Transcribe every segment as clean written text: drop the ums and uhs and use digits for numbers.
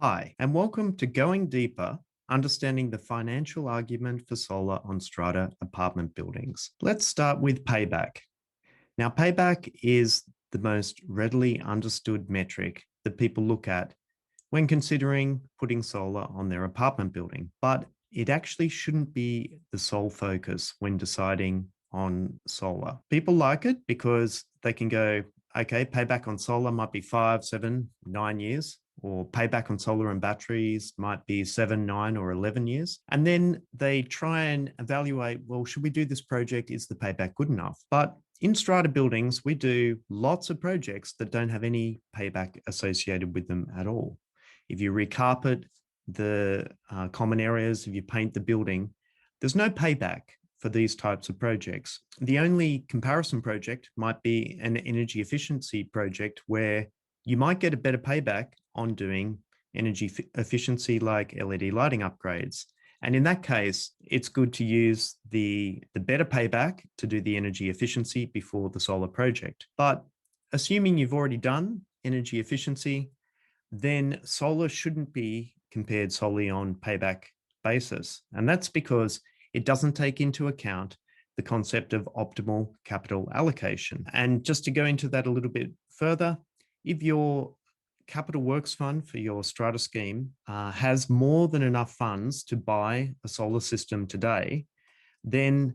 Hi, and welcome to Going Deeper, understanding the financial argument for solar on strata apartment buildings. Let's start with payback. Now, payback is the most readily understood metric that people look at when considering putting solar on their apartment building, but it actually shouldn't be the sole focus when deciding on solar. People like it because they can go, okay, payback on solar might be 5, 7, 9 years, or payback on solar and batteries might be 7, 9, or 11 years. And then they try and evaluate, well, should we do this project? Is the payback good enough? But in strata buildings, we do lots of projects that don't have any payback associated with them at all. If you recarpet the common areas, if you paint the building, there's no payback for these types of projects. The only comparison project might be an energy efficiency project where you might get a better payback on doing energy efficiency like LED lighting upgrades. And in that case, it's good to use the better payback to do the energy efficiency before the solar project. But assuming you've already done energy efficiency, then solar shouldn't be compared solely on payback basis. And that's because it doesn't take into account the concept of optimal capital allocation. And just to go into that a little bit further, if your capital works fund for your strata scheme has more than enough funds to buy a solar system today, then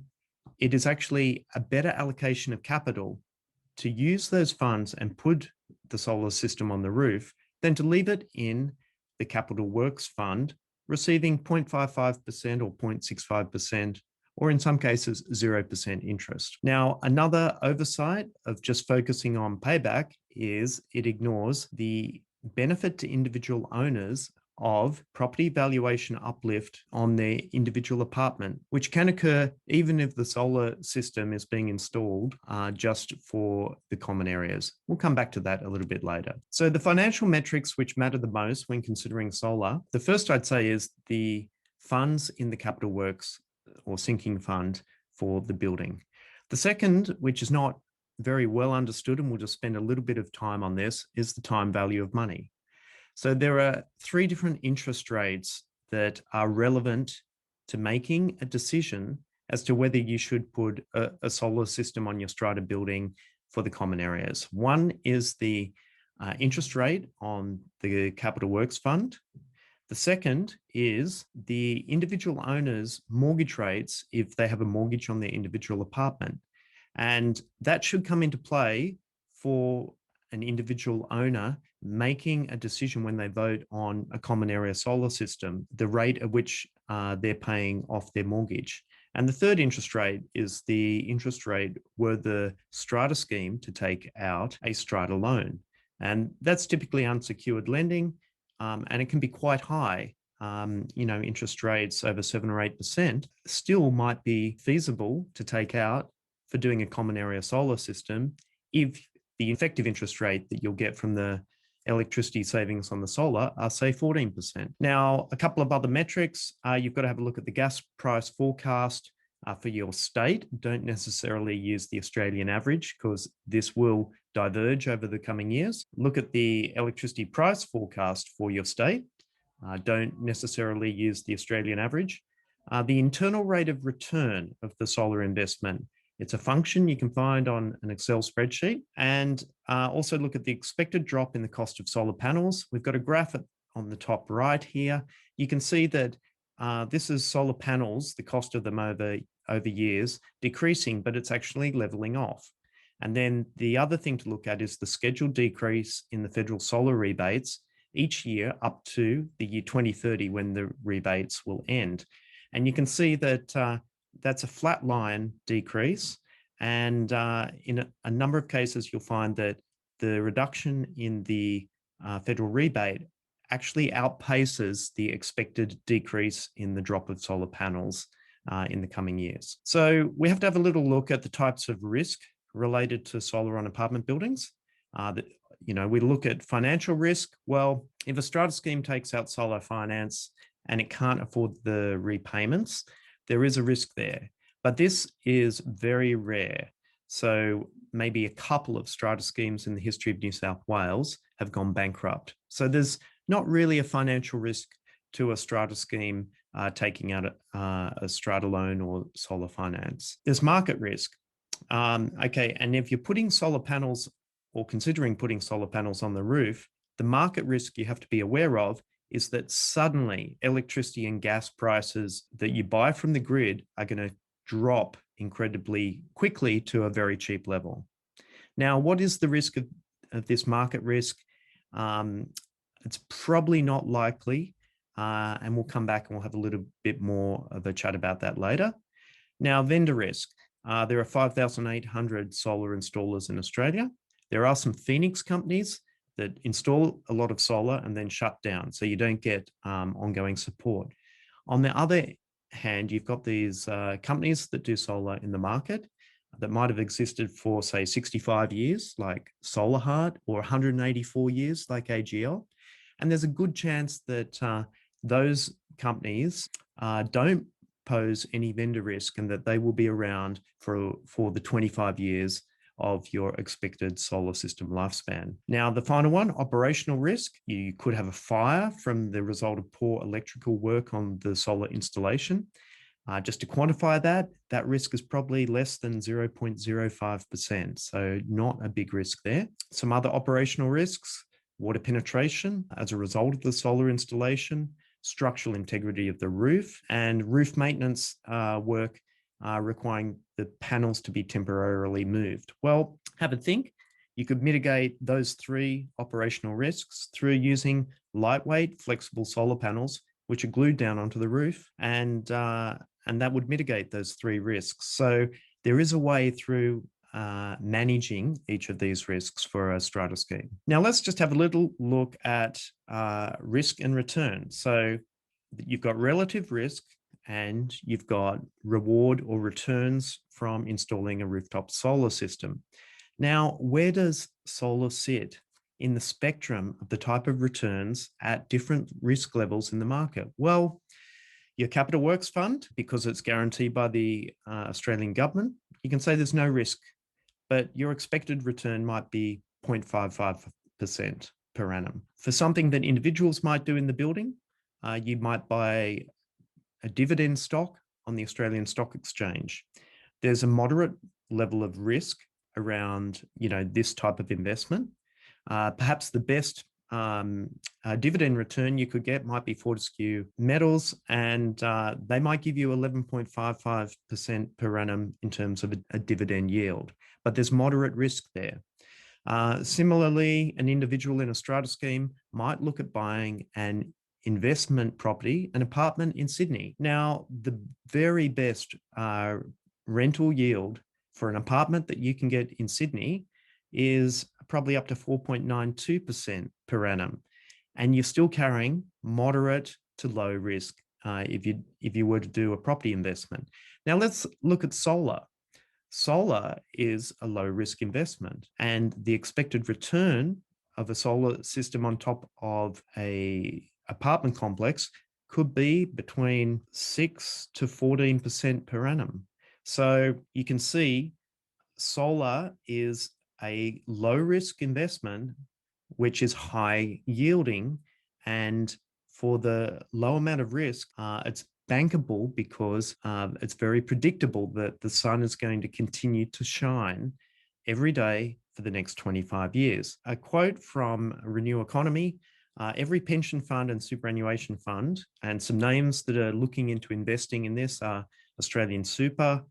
it is actually a better allocation of capital to use those funds and put the solar system on the roof than to leave it in the capital works fund, receiving 0.55% or 0.65%, or in some cases, 0% interest. Now, another oversight of just focusing on payback is it ignores the benefit to individual owners of property valuation uplift on their individual apartment, which can occur even if the solar system is being installed just for the common areas. We'll come back to that a little bit later. So the financial metrics which matter the most when considering solar, the first I'd say is the funds in the capital works or sinking fund for the building. The second, which is not very well understood, and we'll just spend a little bit of time on this, is the time value of money. So there are 3 different interest rates that are relevant to making a decision as to whether you should put a solar system on your strata building for the common areas. One is the interest rate on the capital works fund. The second is the individual owner's mortgage rates if they have a mortgage on their individual apartment. And that should come into play for an individual owner making a decision when they vote on a common area solar system, the rate at which they're paying off their mortgage. And the third interest rate is the interest rate were the strata scheme to take out a strata loan. And that's typically unsecured lending, and it can be quite high. Interest rates over 7 or 8% still might be feasible to take out for doing a common area solar system if the effective interest rate that you'll get from the electricity savings on the solar are, say, 14%. Now, a couple of other metrics, you've got to have a look at the gas price forecast for your state. Don't necessarily use the Australian average because this will diverge over the coming years. Look at the electricity price forecast for your state. Don't necessarily use the Australian average. The internal rate of return of the solar investment, it's a function you can find on an Excel spreadsheet. And also look at the expected drop in the cost of solar panels. We've got a graph on the top right here. You can see that this is solar panels, the cost of them over years, decreasing, but it's actually leveling off. And then the other thing to look at is the scheduled decrease in the federal solar rebates each year up to the year 2030 when the rebates will end. And you can see that that's a flat line decrease. And in a number of cases, you'll find that the reduction in the federal rebate actually outpaces the expected decrease in the drop of solar panels in the coming years. So we have to have a little look at the types of risk related to solar on apartment buildings. We look at financial risk. Well, if a strata scheme takes out solar finance and it can't afford the repayments, there is a risk there. But this is very rare. So maybe a couple of strata schemes in the history of New South Wales have gone bankrupt. So there's not really a financial risk to a strata scheme taking out a strata loan or solar finance. There's market risk. Okay, and if you're putting solar panels or considering putting solar panels on the roof, the market risk you have to be aware of is that suddenly electricity and gas prices that you buy from the grid are going to drop incredibly quickly to a very cheap level. Now, what is the risk of this market risk? It's probably not likely, and we'll come back and we'll have a little bit more of a chat about that later. Now, vendor risk. There are 5,800 solar installers in Australia. There are some Phoenix companies that install a lot of solar and then shut down, so you don't get ongoing support. On the other hand, you've got these companies that do solar in the market that might have existed for, say, 65 years, like SolarHeart, or 184 years, like AGL. And there's a good chance that those companies don't pose any vendor risk and that they will be around for the 25 years of your expected solar system lifespan. Now, the final one, operational risk. You could have a fire from the result of poor electrical work on the solar installation. Just to quantify that risk is probably less than 0.05%, so not a big risk there. Some other operational risks, water penetration as a result of the solar installation, structural integrity of the roof, and roof maintenance work requiring the panels to be temporarily moved. Well, have a think. You could mitigate those three operational risks through using lightweight, flexible solar panels, which are glued down onto the roof, and that would mitigate those three risks. So there is a way through managing each of these risks for a strata scheme. Now, let's just have a little look at risk and return. So you've got relative risk and you've got reward or returns from installing a rooftop solar system. Now, where does solar sit in the spectrum of the type of returns at different risk levels in the market? Well, your capital works fund, because it's guaranteed by the Australian government, you can say there's no risk, but your expected return might be 0.55% per annum. For something that individuals might do in the building, you might buy a dividend stock on the Australian Stock Exchange. There's a moderate level of risk around, this type of investment. Perhaps the best dividend return you could get might be Fortescue Metals, and they might give you 11.55% per annum in terms of a dividend yield, but there's moderate risk there. Similarly, an individual in a strata scheme might look at buying an investment property, an apartment in Sydney. Now, the very best rental yield for an apartment that you can get in Sydney is probably up to 4.92% per annum. And you're still carrying moderate to low risk if you were to do a property investment. Now, let's look at solar. Solar is a low risk investment, and the expected return of a solar system on top of a apartment complex could be between 6 to 14% per annum. So you can see solar is a low risk investment, which is high yielding. And for the low amount of risk, it's bankable because it's very predictable that the sun is going to continue to shine every day for the next 25 years. A quote from Renew Economy: every pension fund and superannuation fund, and some names that are looking into investing in this are Australian Super,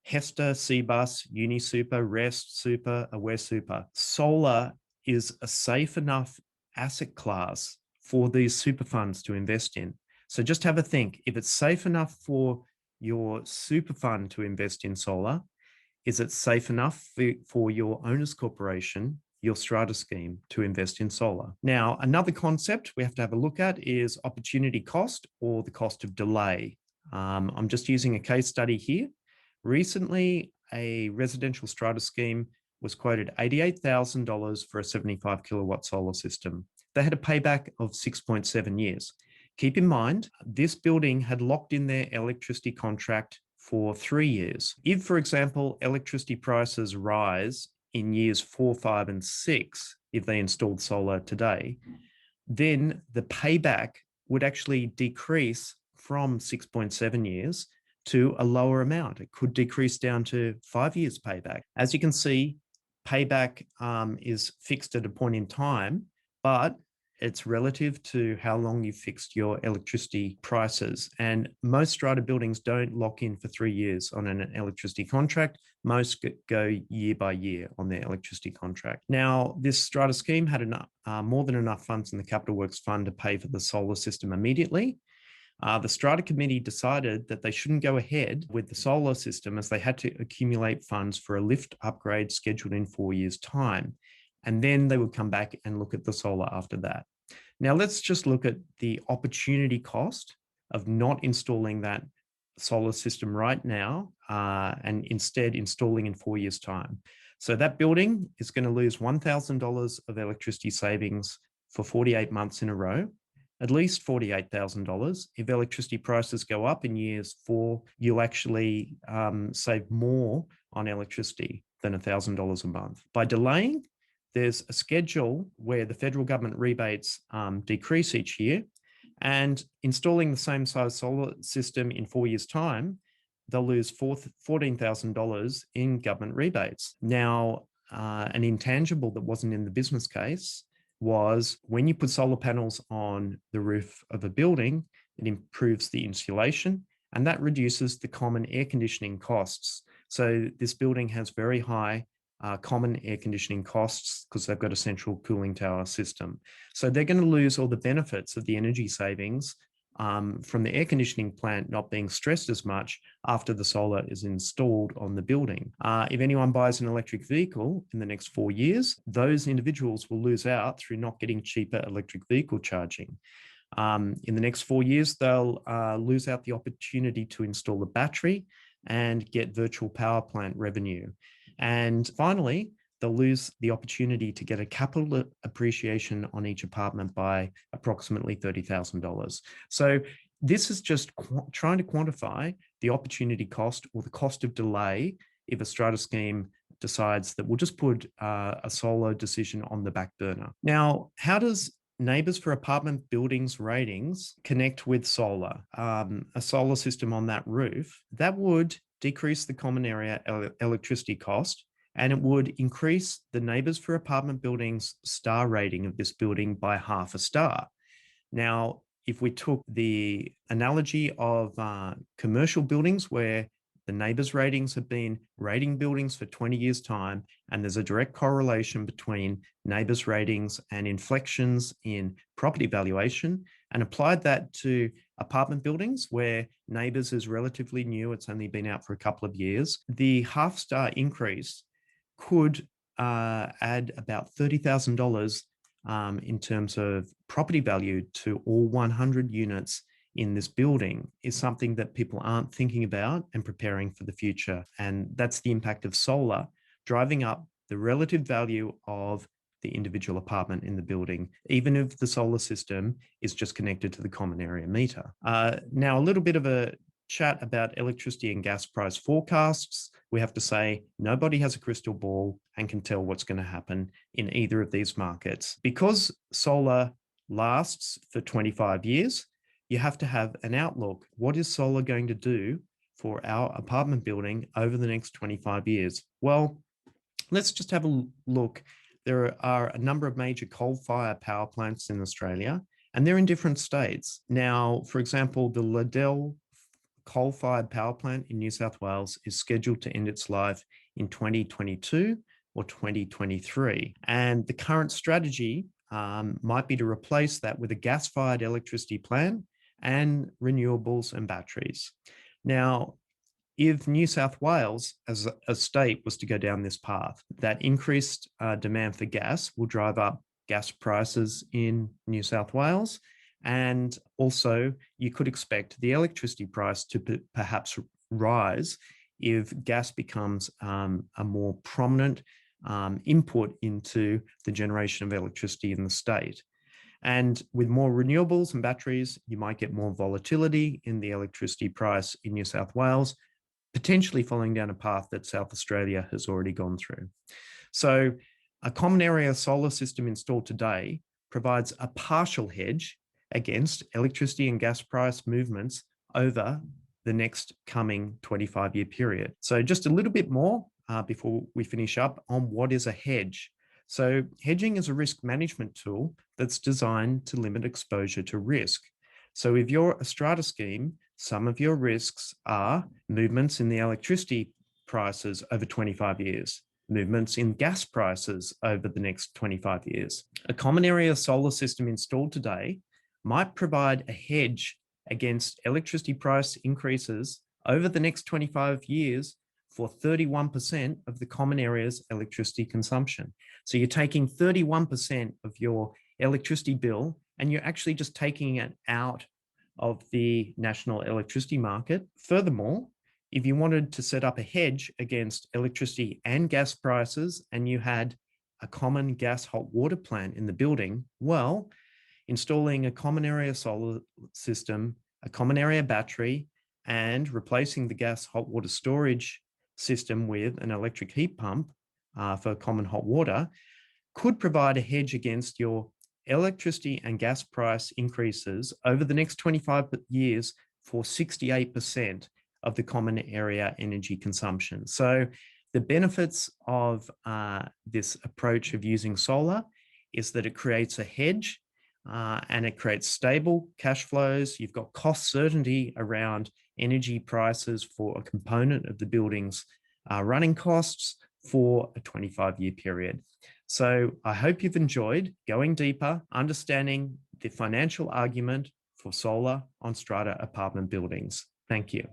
Hester, Cbus, UniSuper, Rest Super, Aware Super. Solar is a safe enough asset class for these super funds to invest in. So just have a think. If it's safe enough for your super fund to invest in solar, is it safe enough for your owners corporation, your strata scheme, to invest in solar? Now, another concept we have to have a look at is opportunity cost, or the cost of delay. I'm just using a case study here. Recently, a residential strata scheme was quoted $88,000 for a 75 kilowatt solar system. They had a payback of 6.7 years. Keep in mind, this building had locked in their electricity contract for 3 years. If, for example, electricity prices rise in years 4, 5, and 6, if they installed solar today, then the payback would actually decrease from 6.7 years to a lower amount. It could decrease down to 5 years payback. As you can see, payback is fixed at a point in time, but it's relative to how long you've fixed your electricity prices. And most strata buildings don't lock in for 3 years on an electricity contract. Most go year by year on their electricity contract. Now, this strata scheme had more than enough funds in the Capital Works Fund to pay for the solar system immediately. The strata committee decided that they shouldn't go ahead with the solar system as they had to accumulate funds for a lift upgrade scheduled in 4 years' time. And then they would come back and look at the solar after that. Now, let's just look at the opportunity cost of not installing that solar system right now and instead installing in 4 years' time. So that building is going to lose $1,000 of electricity savings for 48 months in a row, at least $48,000. If electricity prices go up in years 4, you'll actually save more on electricity than $1,000 a month. By delaying, there's a schedule where the federal government rebates decrease each year, and installing the same size solar system in 4 years' time, they'll lose $14,000 in government rebates. Now, an intangible that wasn't in the business case was when you put solar panels on the roof of a building, it improves the insulation, and that reduces the common air conditioning costs. So this building has very high common air conditioning costs because they've got a central cooling tower system. So they're going to lose all the benefits of the energy savings from the air conditioning plant not being stressed as much after the solar is installed on the building. If anyone buys an electric vehicle in the next 4 years, those individuals will lose out through not getting cheaper electric vehicle charging. In the next 4 years, they'll lose out the opportunity to install a battery and get virtual power plant revenue. And finally, they'll lose the opportunity to get a capital appreciation on each apartment by approximately $30,000. So this is just trying to quantify the opportunity cost or the cost of delay if a strata scheme decides that we'll just put a solar decision on the back burner. Now, how does Neighbours for Apartment Buildings Ratings connect with solar? A solar system on that roof, that would decrease the common area electricity cost, and it would increase the Neighbours for Apartment Buildings star rating of this building by 0.5 star. Now, if we took the analogy of commercial buildings where the Neighbours ratings have been rating buildings for 20 years' time, and there's a direct correlation between Neighbours ratings and inflections in property valuation, and applied that to apartment buildings where Neighbours is relatively new, it's only been out for a couple of years, the 0.5 star increase could add about $30,000 in terms of property value to all 100 units in this building is something that people aren't thinking about and preparing for the future. And that's the impact of solar driving up the relative value of the individual apartment in the building, even if the solar system is just connected to the common area meter. Now, a little bit of a chat about electricity and gas price forecasts. We have to say nobody has a crystal ball and can tell what's going to happen in either of these markets. Because solar lasts for 25 years, you have to have an outlook. What is solar going to do for our apartment building over the next 25 years? Well, let's just have a look. There are a number of major coal-fired power plants in Australia, and they're in different states. Now, for example, the Liddell coal-fired power plant in New South Wales is scheduled to end its life in 2022 or 2023. And the current strategy might be to replace that with a gas-fired electricity plant and renewables and batteries. Now, if New South Wales as a state was to go down this path, that increased demand for gas will drive up gas prices in New South Wales. And also, you could expect the electricity price to perhaps rise if gas becomes a more prominent input into the generation of electricity in the state. And with more renewables and batteries, you might get more volatility in the electricity price in New South Wales, potentially following down a path that South Australia has already gone through. So a common area solar system installed today provides a partial hedge against electricity and gas price movements over the next coming 25-year period. So just a little bit more before we finish up on what is a hedge. So hedging is a risk management tool that's designed to limit exposure to risk. So if you're a strata scheme, some of your risks are movements in the electricity prices over 25 years, movements in gas prices over the next 25 years. A common area solar system installed today might provide a hedge against electricity price increases over the next 25 years for 31% of the common area's electricity consumption. So you're taking 31% of your electricity bill and you're actually just taking it out of the national electricity market. Furthermore, if you wanted to set up a hedge against electricity and gas prices and you had a common gas hot water plant in the building, well, installing a common area solar system, a common area battery, and replacing the gas hot water storage system with an electric heat pump for common hot water could provide a hedge against your electricity and gas price increases over the next 25 years for 68% of the common area energy consumption. So the benefits of this approach of using solar is that it creates a hedge and it creates stable cash flows. You've got cost certainty around energy prices for a component of the building's running costs for a 25-year period. So I hope you've enjoyed going deeper, understanding the financial argument for solar on strata apartment buildings. Thank you.